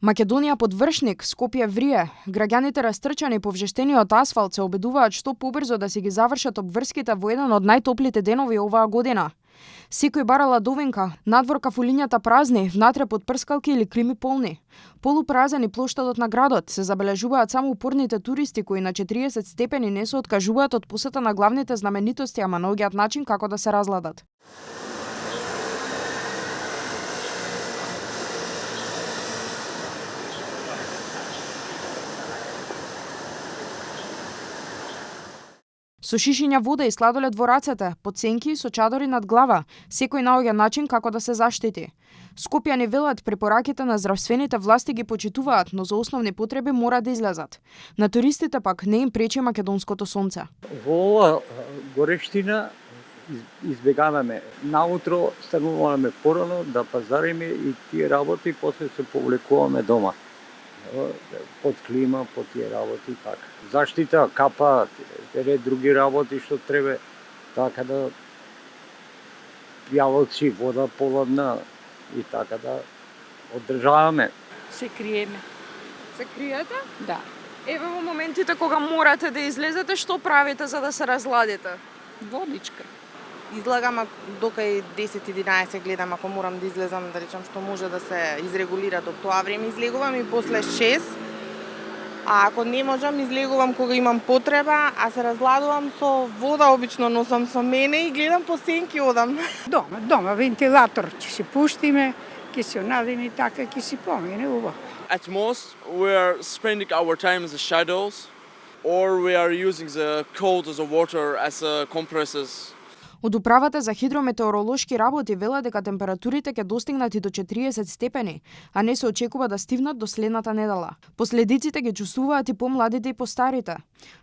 Македонија под Вршник, Скопје врие. Граѓаните растрчани по вжештениот асфалт се обидуваат што побрзо да си ги завршат обврските во еден од најтоплите денови оваа година. Секој бара ладовинка, надвор кафулињата празни, внатре под прскалки или клими полни. Полупразен и плоштадот на градот се забележуваат само упорните туристи кои на 40 степени не се откажуваат од посета на главните знаменитости, ама наоѓаат начин како да се разладат. Со шишиња вода и сладолед во рацете, под сенки и со чадори над глава, секој наоѓа начин како да се заштити. Скопјани велат препораките на здравствените власти ги почитуваат, но за основни потреби мора да излезат. На туристите пак не им пречи македонското сонце. Во ова горештина избегаваме. Наутро стануваме порано да пазариме и тие работи, после се повлекуваме дома. Под клима, под тие работи, така. Заштита, капа, ред други работи што треба, така да пијалоци, вода поладна и така да одржаваме. Се криеме. Се криете? Да. Еве во моментите кога морате да излезете, што правите за да се разладите? Водичка. Излагам докај 10-11 гледам ако морам да излезам, да речам што може да се изрегулира до тоа време излегувам и после 6. А ако не можам излегувам кога имам потреба, а се разладувам со вода обично носам со мене и гледам по сенки одам. Дома вентилатор ќе се пуштиме, ќе се надени така, ќе се помине убаво. At most, we are spending our time in the shadows, or we are using the cold of the water as compresses. Од управата за хидрометеоролошки работи велат дека температурите ќе достигнат и до 40 степени, а не се очекува да стивнат до следната недела. Последиците ги чувствуваат и помладите и постарите.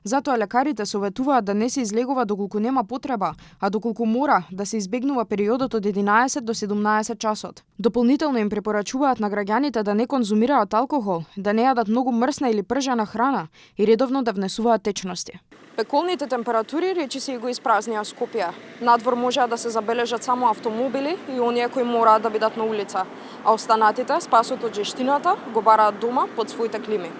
Затоа лекарите советуваат да не се излегува доколку нема потреба, а доколку мора да се избегнува периодот од 11 до 17 часот. Дополнително им препорачуваат на граѓаните да не конзумираат алкохол, да не јадат многу мрсна или пржана храна и редовно да внесуваат течности. Пеколните температури речиси го испразнија Скопје. Надвор можеа да се забележат само автомобили и оние кои мораат да бидат на улица, а останатите спасот од жештината го бараат дома под своите клими.